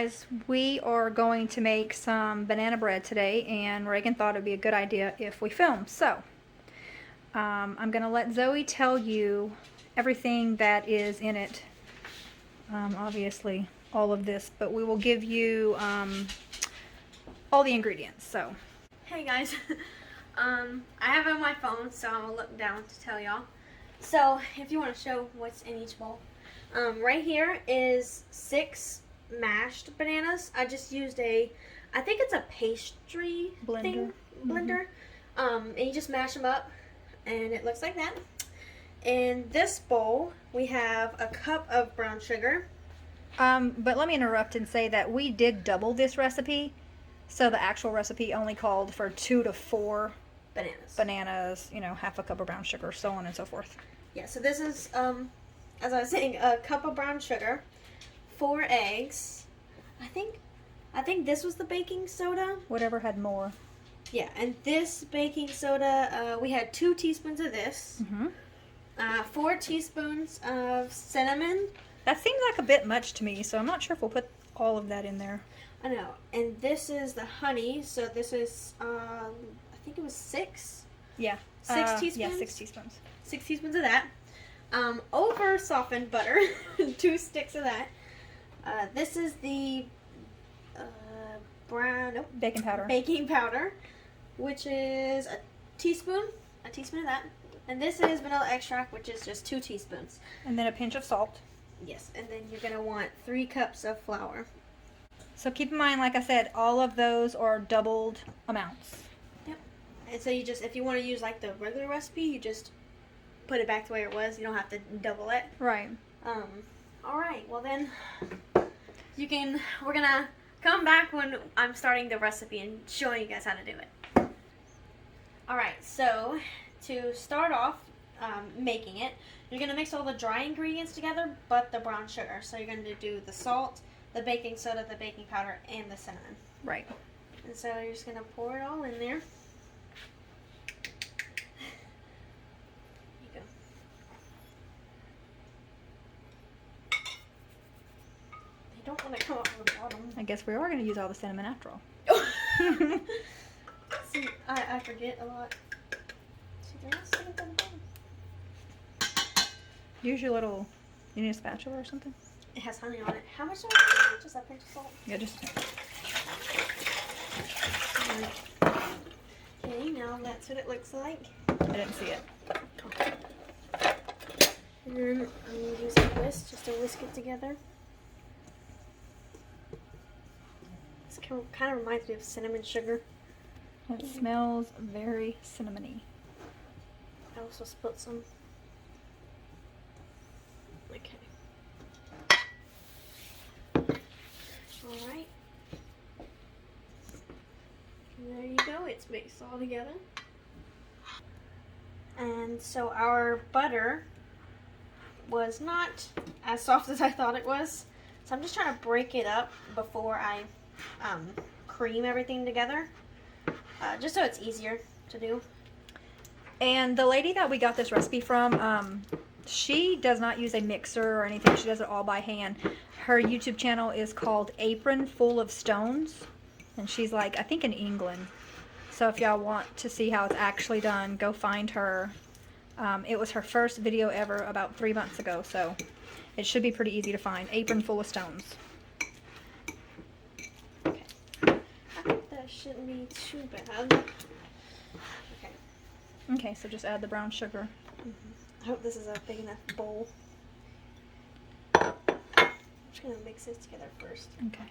guys, we are going to make some banana bread today, and Reagan thought it would be a good idea if we film. So, I'm going to let Zoe tell you everything that is in it. Obviously, all of this, but we will give you all the ingredients. So, hey guys, I have it on my phone, so I'm going to look down to tell y'all. So, if you want to show what's in each bowl, right here is 6 mashed bananas. I just used I think it's a pastry blender. And you just mash them up, and it looks like that. In this bowl, we have a cup of brown sugar. But let me interrupt and say that we did double this recipe, so the actual recipe only called for 2 to 4 bananas, you know, half a cup of brown sugar, so on and so forth. Yeah, so this is, as I was saying, a cup of brown sugar, 4 eggs. I think this was the baking soda. Whatever had more. Yeah, and this baking soda, we had 2 teaspoons of this. 4 teaspoons of cinnamon. That seems like a bit much to me, so I'm not sure if we'll put all of that in there. I know. And this is the honey, so this is, I think it was 6? Yeah. 6 teaspoons? Yeah, 6 teaspoons. 6 teaspoons of that. Over softened butter, 2 sticks of that. This is the baking powder. Baking powder, which is a teaspoon of that. And this is vanilla extract, which is just 2 teaspoons. And then a pinch of salt. Yes, and then you're going to want 3 cups of flour. So keep in mind, like I said, all of those are doubled amounts. Yep. And so you just, if you want to use like the regular recipe, you just put it back the way it was. You don't have to double it. Right. Alright, well then, we're going to come back when I'm starting the recipe and showing you guys how to do it. Alright, so to start off making it, you're going to mix all the dry ingredients together, but the brown sugar. So you're going to do the salt, the baking soda, the baking powder, and the cinnamon. Right. And so you're just going to pour it all in there. You go. They don't want to come off the bottom. I guess we are going to use all the cinnamon after all. See, I forget a lot. See, they're not sitting at the bottom. Use your little, you need a spatula or something? It has honey on it. How much do I need? Just a pinch of salt? Yeah, just. Okay, now that's what it looks like. I didn't see it. And then I'm going to use a whisk just to whisk it together. This kind of reminds me of cinnamon sugar. It smells very cinnamony. I also spilled some. Okay. Alright. There you go, it's mixed all together. And so our butter was not as soft as I thought it was. So I'm just trying to break it up before I cream everything together. Just so it's easier to do. And the lady that we got this recipe from, she does not use a mixer or anything. She does it all by hand. Her YouTube channel is called Apron Full of Stones. And she's like, I think in England. So if y'all want to see how it's actually done, go find her. It was her first video ever about 3 months ago. So it should be pretty easy to find. Apron Full of Stones. Okay. I think that shouldn't be too bad. Okay. Okay, so just add the brown sugar. I hope this is a big enough bowl. I'm just going to mix this together first. Okay.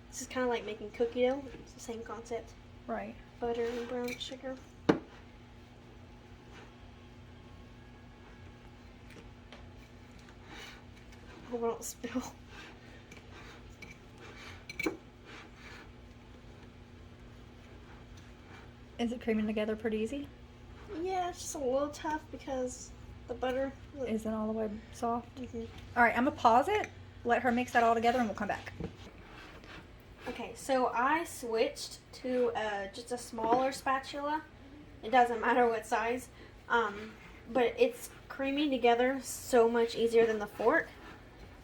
This is kind of like making cookie dough. It's the same concept. Right. Butter and brown sugar. Hope I don't spill. Is it creaming together pretty easy? Yeah, it's just a little tough because the butter isn't all the way soft. Mm-hmm. All right, I'm gonna pause it, let her mix that all together, and we'll come back. Okay, so I switched to just a smaller spatula. It doesn't matter what size, but it's creaming together so much easier than the fork.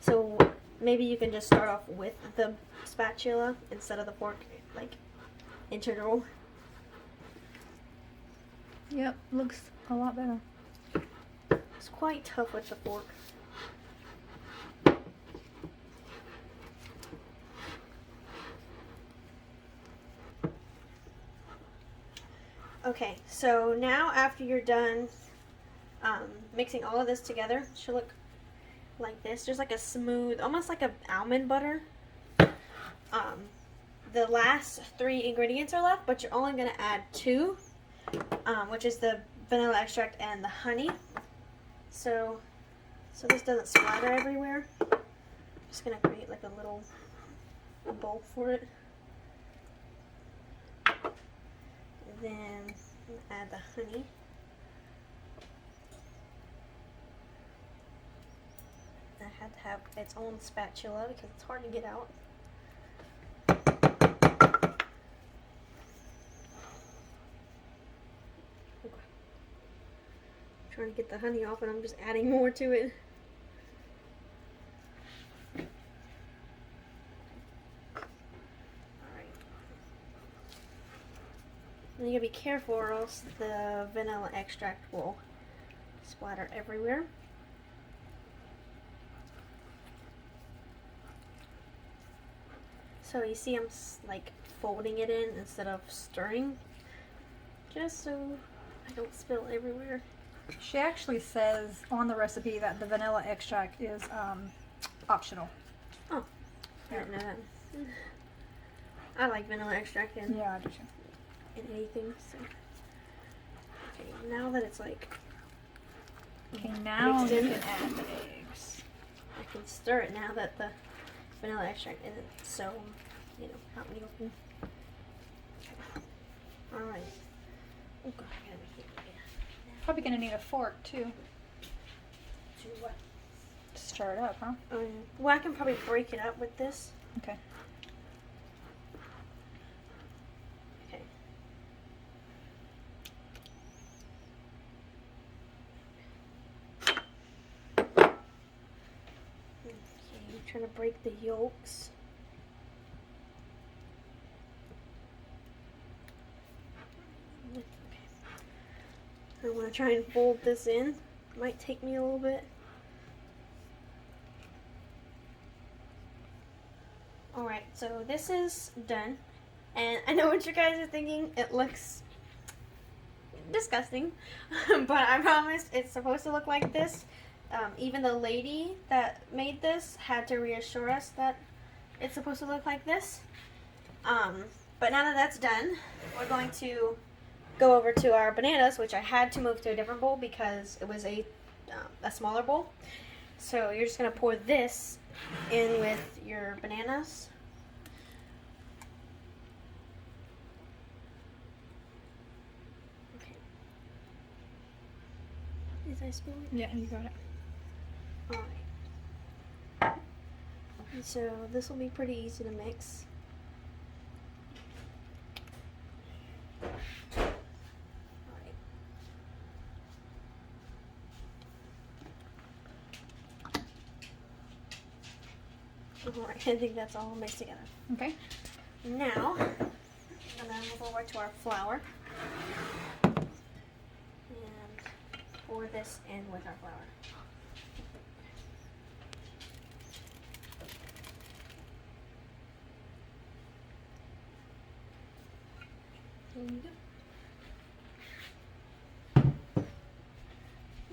So maybe you can just start off with the spatula instead of the fork, like integral. Yep, looks a lot better. It's quite tough with the fork. Okay, so now after you're done mixing all of this together, it should look like this. There's like a smooth, almost like a almond butter. The last 3 ingredients are left, but you're only going to add 2, which is the vanilla extract and the honey. So this doesn't splatter everywhere. I'm just going to create like a little bowl for it. Then add the honey. I had to have its own spatula because it's hard to get out. Okay. I'm trying to get the honey off and I'm just adding more to it. And you gotta be careful or else the vanilla extract will splatter everywhere. So you see I'm like folding it in instead of stirring, just so I don't spill everywhere. She actually says on the recipe that the vanilla extract is optional. Oh, I didn't know that. I like vanilla extract in, Yeah, I do too. in anything. So. Okay, now that it's like Okay, now mixed you in, can add the eggs. I can stir it now that the vanilla extract isn't so, out in the open. Alright. Oh god, I gotta make it again. Probably gonna need a fork too To what? to stir it up, huh? Well, I can probably break it up with this. Okay. Okay. Okay, I'm trying to break the yolks. Okay. I want to try and fold this in. Might take me a little bit. Alright, so this is done. And I know what you guys are thinking. It looks disgusting. But I promise it's supposed to look like this. Even the lady that made this had to reassure us that it's supposed to look like this. But now that that's done, we're going to go over to our bananas, which I had to move to a different bowl because it was a smaller bowl. So you're just going to pour this in with your bananas. Okay. Is I spilling? Yeah, you got it. Alright. So this will be pretty easy to mix. Alright, I think that's all mixed together. Okay. Now, I'm going to move over to our flour. And pour this in with our flour. There you go.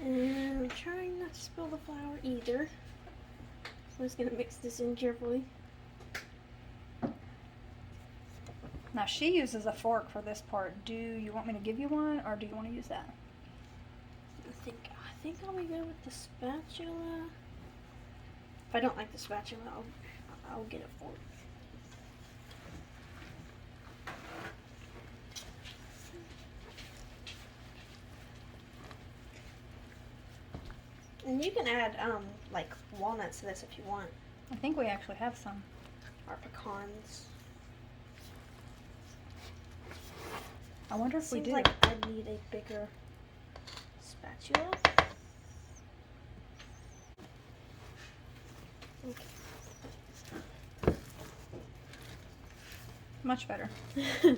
And I'm trying not to spill the flour either. So I'm just going to mix this in carefully. Now she uses a fork for this part. Do you want me to give you one, or do you want to use that? I think I'll be good with the spatula. If I don't like the spatula, I'll get a fork. And you can add like walnuts to this if you want, I think we actually have some. or pecans. I wonder if we Seems do. like I'd need a bigger spatula. Much better. I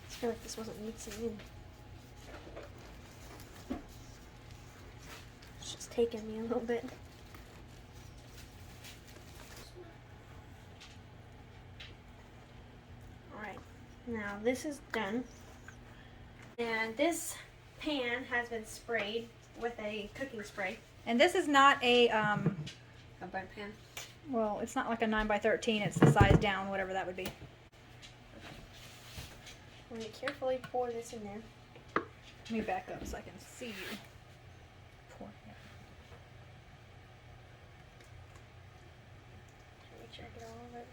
feel like this wasn't mixing in. It's just taking me a little bit. Alright, now this is done. And this pan has been sprayed with a cooking spray. And this is not a, A bread pan. well, it's not like a 9x13. It's the size down, whatever that would be. I'm going to carefully pour this in there. Let me back up so I can see you. Pour it. Make sure I get all of it.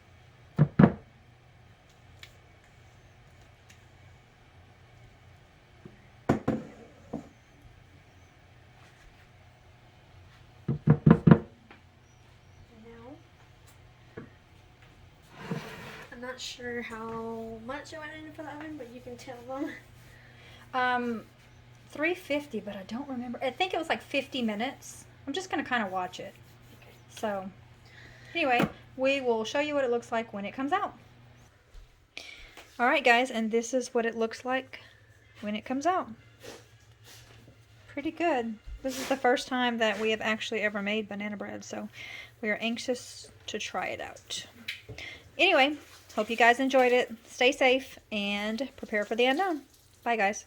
I'm not sure how much I went in for the oven, but you can tell them. 350, but I don't remember. I think it was like 50 minutes. I'm just going to kind of watch it. Okay. So, anyway, we will show you what it looks like when it comes out. Alright guys, and this is what it looks like when it comes out. Pretty good. This is the first time that we have actually ever made banana bread, so we are anxious to try it out. Anyway, hope you guys enjoyed it. Stay safe and prepare for the unknown. Bye guys.